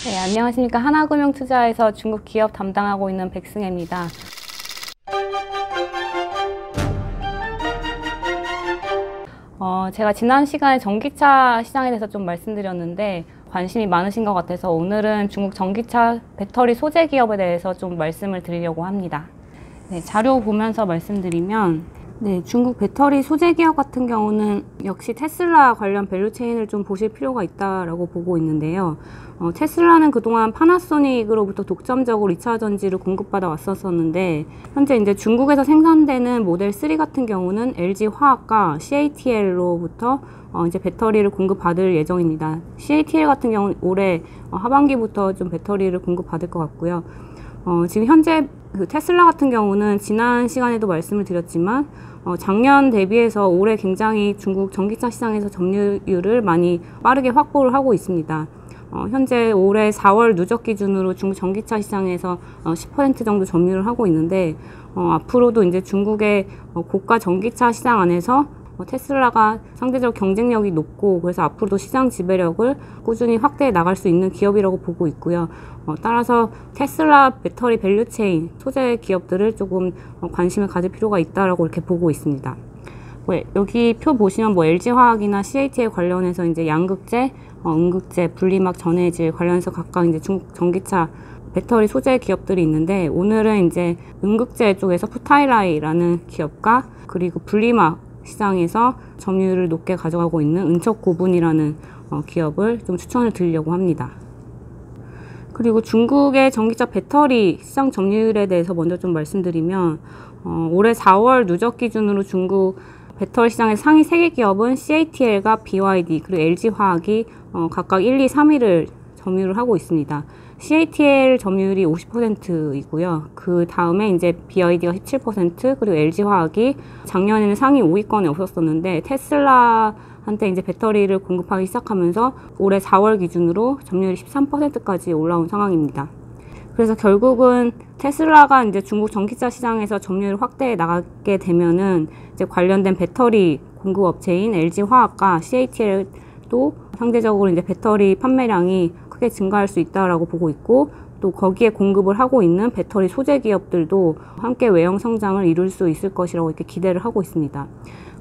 네, 안녕하십니까. 하나금융투자에서 중국 기업 담당하고 있는 백승혜입니다. 제가 지난 시간에 전기차 시장에 대해서 좀 말씀드렸는데 관심이 많으신 것 같아서 오늘은 중국 전기차 배터리 소재 기업에 대해서 좀 말씀을 드리려고 합니다. 네, 자료 보면서 말씀드리면 중국 배터리 소재 기업 같은 경우는 역시 테슬라 관련 밸류체인을 좀 보실 필요가 있다라고 보고 있는데요. 테슬라는 그동안 파나소닉으로부터 독점적으로 2차 전지를 공급받아 왔었는데 현재 이제 중국에서 생산되는 모델 3 같은 경우는 LG 화학과 CATL로부터 이제 배터리를 공급받을 예정입니다. CATL 같은 경우는 올해 하반기부터 좀 배터리를 공급받을 것 같고요. 지금 현재 그 테슬라 같은 경우는 지난 시간에도 말씀을 드렸지만 작년 대비해서 올해 굉장히 중국 전기차 시장에서 점유율을 많이 빠르게 확보를 하고 있습니다. 현재 올해 4월 누적 기준으로 중국 전기차 시장에서 10% 정도 점유를 하고 있는데 앞으로도 이제 중국의 고가 전기차 시장 안에서 테슬라가 상대적으로 경쟁력이 높고 그래서 앞으로도 시장 지배력을 꾸준히 확대해 나갈 수 있는 기업이라고 보고 있고요. 따라서 테슬라 배터리 밸류체인 소재 기업들을 조금 관심을 가질 필요가 있다라고 이렇게 보고 있습니다. 여기 표 보시면 LG 화학이나 CATL 관련해서 이제 양극재, 음극재, 분리막, 전해질 관련해서 각각 이제 중국 전기차 배터리 소재 기업들이 있는데 오늘은 이제 음극재 쪽에서 푸타일라이라는 기업과 그리고 분리막 시장에서 점유율을 높게 가져가고 있는 은척고분이라는 기업을 좀 추천을 드리려고 합니다. 그리고 중국의 전기차 배터리 시장 점유율에 대해서 먼저 좀 말씀드리면 올해 4월 누적 기준으로 중국 배터리 시장의 상위 3개 기업은 CATL과 BYD 그리고 LG화학이 각각 1, 2, 3위를 점유를 하고 있습니다. CATL 점유율이 50%이고요. 그 다음에 이제 BYD가 17% 그리고 LG화학이 작년에는 상위 5위권에 없었었는데 테슬라한테 이제 배터리를 공급하기 시작하면서 올해 4월 기준으로 점유율이 13%까지 올라온 상황입니다. 그래서 결국은 테슬라가 이제 중국 전기차 시장에서 점유율을 확대해 나가게 되면은 이제 관련된 배터리 공급업체인 LG화학과 CATL도 상대적으로 이제 배터리 판매량이 크게 증가할 수 있다라고 보고 있고 또 거기에 공급을 하고 있는 배터리 소재 기업들도 함께 외형 성장을 이룰 수 있을 것이라고 이렇게 기대를 하고 있습니다.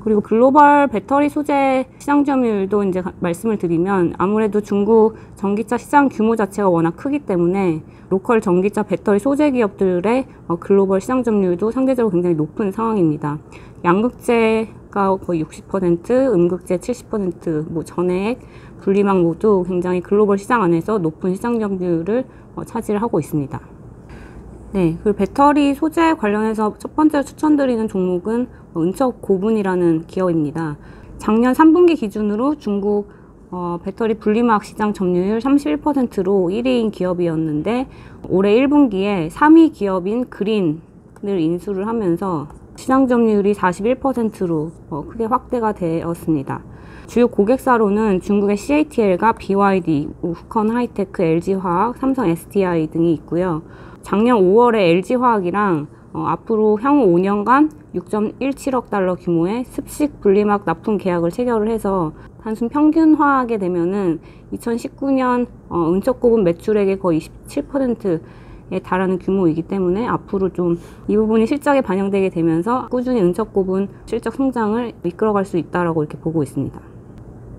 그리고 글로벌 배터리 소재 시장 점유율도 이제 말씀을 드리면 아무래도 중국 전기차 시장 규모 자체가 워낙 크기 때문에 로컬 전기차 배터리 소재 기업들의 글로벌 시장 점유율도 상대적으로 굉장히 높은 상황입니다. 양극재가 거의 60%, 음극재 70%, 전해액, 분리막 모두 굉장히 글로벌 시장 안에서 높은 시장 점유율을 차지를 하고 있습니다. 네, 그리고 배터리 소재 관련해서 첫 번째로 추천드리는 종목은 은척고분이라는 기업입니다. 작년 3분기 기준으로 중국 배터리 분리막 시장 점유율 31%로 1위인 기업이었는데 올해 1분기에 3위 기업인 그린을 인수를 하면서 시장 점유율이 41%로 크게 확대가 되었습니다. 주요 고객사로는 중국의 CATL과 BYD, 우스컨 하이테크, LG화학, 삼성 SDI 등이 있고요. 작년 5월에 LG화학이랑 앞으로 향후 5년간 6.17억 달러 규모의 습식 분리막 납품 계약을 체결을 해서 단순 평균화하게 되면은 2019년 은척고분 매출액의 거의 27%에 달하는 규모이기 때문에 앞으로 좀 이 부분이 실적에 반영되게 되면서 꾸준히 은척고분 실적 성장을 이끌어갈 수 있다라고 이렇게 보고 있습니다.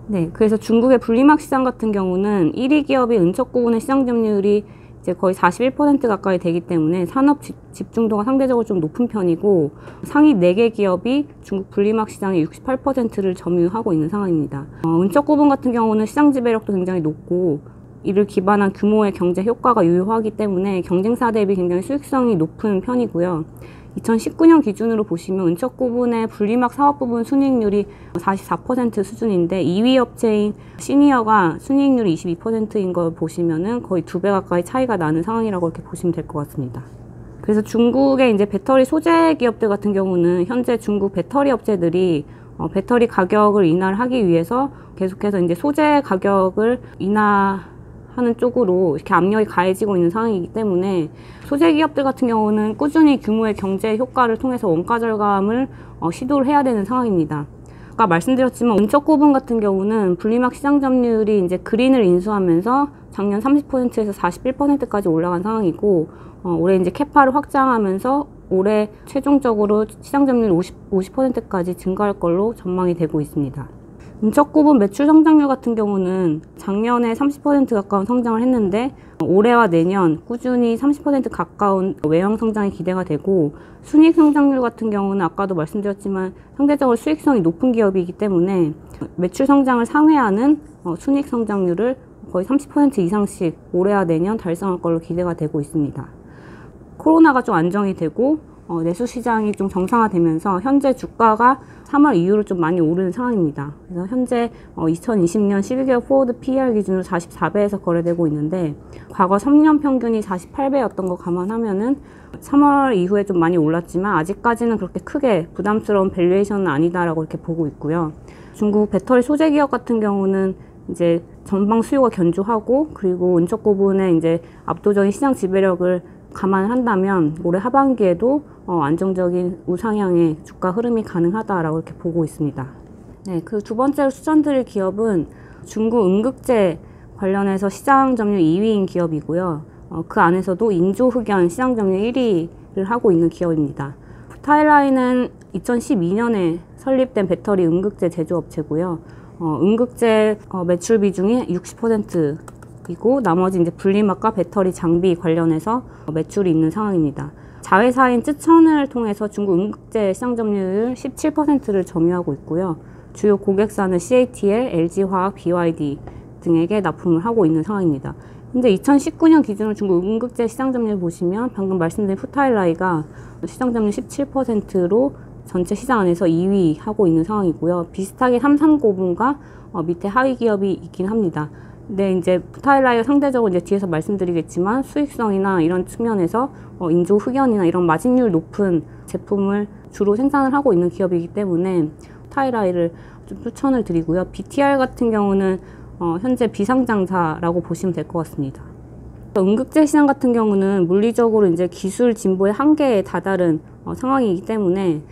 네, 그래서 중국의 분리막 시장 같은 경우는 1위 기업이 은척고분의 시장 점유율이 이제 거의 41% 가까이 되기 때문에 산업 집중도가 상대적으로 좀 높은 편이고 상위 4개 기업이 중국 분리막 시장의 68%를 점유하고 있는 상황입니다. 은척고분 같은 경우는 시장 지배력도 굉장히 높고 이를 기반한 규모의 경제 효과가 유효하기 때문에 경쟁사 대비 굉장히 수익성이 높은 편이고요. 2019년 기준으로 보시면 은척고분의 분리막 사업 부분 순이익률이 44% 수준인데 2위 업체인 시니어가 순이익률이 22%인 걸 보시면은 거의 2배 가까이 차이가 나는 상황이라고 이렇게 보시면 될 것 같습니다. 그래서 중국의 이제 배터리 소재 기업들 같은 경우는 현재 중국 배터리 업체들이 배터리 가격을 인하를 하기 위해서 계속해서 이제 소재 가격을 하는 쪽으로 이렇게 압력이 가해지고 있는 상황이기 때문에 소재 기업들 같은 경우는 꾸준히 규모의 경제 효과를 통해서 원가 절감을 시도를 해야 되는 상황입니다. 아까 말씀드렸지만 은척9분 같은 경우는 분리막 시장 점유율이 이제 그린을 인수하면서 작년 30%에서 41%까지 올라간 상황이고, 올해 이제 캐파를 확장하면서 올해 최종적으로 시장 점유율 50%까지 증가할 걸로 전망이 되고 있습니다. 은척9분 매출 성장률 같은 경우는 작년에 30% 가까운 성장을 했는데, 올해와 내년 꾸준히 30% 가까운 외형 성장이 기대가 되고, 순이익 성장률 같은 경우는 아까도 말씀드렸지만 상대적으로 수익성이 높은 기업이기 때문에 매출 성장을 상회하는 순이익 성장률을 거의 30% 이상씩 올해와 내년 달성할 걸로 기대가 되고 있습니다. 코로나가 좀 안정이 되고 내수 시장이 좀 정상화되면서 현재 주가가 3월 이후로 좀 많이 오르는 상황입니다. 그래서 현재 2020년 12개월 포워드 PER 기준으로 44배에서 거래되고 있는데, 과거 3년 평균이 48배였던 거 감안하면은 3월 이후에 좀 많이 올랐지만 아직까지는 그렇게 크게 부담스러운 밸류에이션은 아니다라고 이렇게 보고 있고요. 중국 배터리 소재 기업 같은 경우는 이제 전방 수요가 견조하고, 그리고 은척9분의 이제 압도적인 시장 지배력을 감안을 한다면 올해 하반기에도 안정적인 우상향의 주가 흐름이 가능하다라고 이렇게 보고 있습니다. 네, 그 두 번째로 추천드릴 기업은 중국 음극재 관련해서 시장 점유율 2위인 기업이고요. 그 안에서도 인조흑연 시장 점유율 1위를 하고 있는 기업입니다. 푸타일라이는 2012년에 설립된 배터리 음극재 제조업체고요. 음극재 매출 비중이 60%이고 나머지 이제 분리막과 배터리 장비 관련해서 매출이 있는 상황입니다. 자회사인 쯔천을 통해서 중국 음극재 시장 점유율 17%를 점유하고 있고요. 주요 고객사는 CATL, LG화학, BYD 등에게 납품을 하고 있는 상황입니다. 근데 2019년 기준으로 중국 음극재 시장 점유율 보시면 방금 말씀드린 푸타일라이가 시장 점유율 17%로 전체 시장 안에서 2위 하고 있는 상황이고요. 비슷하게 339분과 밑에 하위 기업이 있긴 합니다. 근데 이제 푸타일라이가 상대적으로 이제 뒤에서 말씀드리겠지만 수익성이나 이런 측면에서 인조 흑연이나 이런 마진율 높은 제품을 주로 생산을 하고 있는 기업이기 때문에 푸타일라이를 좀 추천을 드리고요. BTR 같은 경우는 현재 비상장사라고 보시면 될 것 같습니다. 음극재 시장 같은 경우는 물리적으로 이제 기술 진보의 한계에 다다른 상황이기 때문에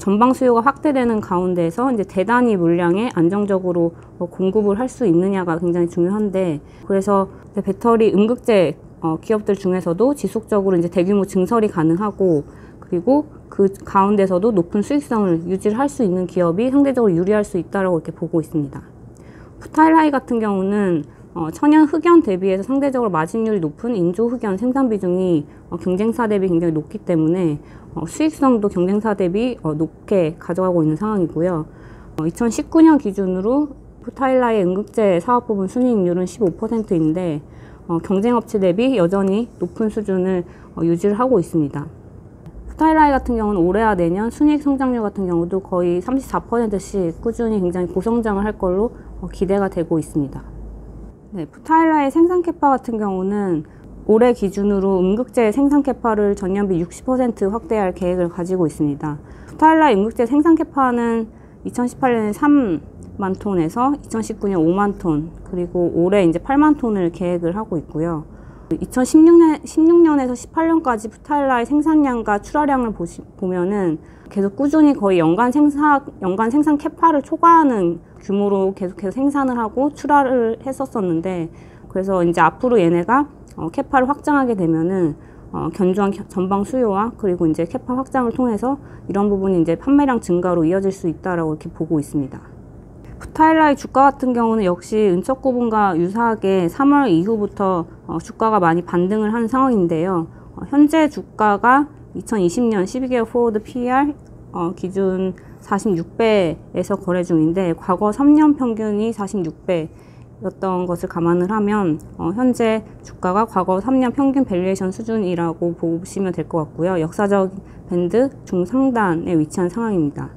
전방 수요가 확대되는 가운데서 이제 대단위 물량에 안정적으로 공급을 할 수 있느냐가 굉장히 중요한데, 그래서 배터리 음극재 기업들 중에서도 지속적으로 이제 대규모 증설이 가능하고, 그리고 그 가운데서도 높은 수익성을 유지를 할 수 있는 기업이 상대적으로 유리할 수 있다라고 이렇게 보고 있습니다. 푸타일라이 같은 경우는 천연 흑연 대비해서 상대적으로 마진율이 높은 인조 흑연 생산 비중이 경쟁사 대비 굉장히 높기 때문에 수익성도 경쟁사 대비 높게 가져가고 있는 상황이고요. 2019년 기준으로 푸타일라이의 음극재 사업 부분 순이익률은 15%인데 경쟁업체 대비 여전히 높은 수준을 유지를 하고 있습니다. 푸타일라이 같은 경우는 올해와 내년 순이익 성장률 같은 경우도 거의 34%씩 꾸준히 굉장히 고성장을 할 걸로 기대가 되고 있습니다. 네, 푸타일라이 생산 캐파 같은 경우는 올해 기준으로 음극재 생산 캐파를 전년비 60% 확대할 계획을 가지고 있습니다. 푸타일라이 음극재 생산 캐파는 2018년에 3만 톤에서 2019년 5만 톤, 그리고 올해 이제 8만 톤을 계획을 하고 있고요. 2016년에서 18년까지 푸타일라이 생산량과 출하량을 보면은 계속 꾸준히 거의 연간 생산 캐파를 초과하는 규모로 계속해서 생산을 하고 출하를 했었었는데, 그래서 이제 앞으로 얘네가 캐파를 확장하게 되면은 견조한 전방 수요와 그리고 이제 캐파 확장을 통해서 이런 부분이 이제 판매량 증가로 이어질 수 있다라고 이렇게 보고 있습니다. 푸타일라이 주가 같은 경우는 역시 은척9분과 유사하게 3월 이후부터 주가가 많이 반등을 한 상황인데요. 현재 주가가 2020년 12개월 포워드 PER 기준 46배에서 거래 중인데, 과거 3년 평균이 46배였던 것을 감안을 하면 현재 주가가 과거 3년 평균 밸류에이션 수준이라고 보시면 될 것 같고요. 역사적 밴드 중상단에 위치한 상황입니다.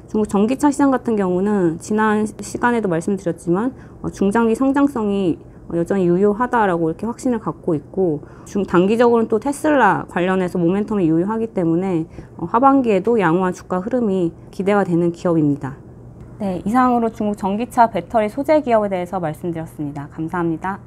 중국 전기차 시장 같은 경우는 지난 시간에도 말씀드렸지만 중장기 성장성이 여전히 유효하다라고 이렇게 확신을 갖고 있고, 단기적으로는 또 테슬라 관련해서 모멘텀이 유효하기 때문에 하반기에도 양호한 주가 흐름이 기대가 되는 기업입니다. 네, 이상으로 중국 전기차 배터리 소재 기업에 대해서 말씀드렸습니다. 감사합니다.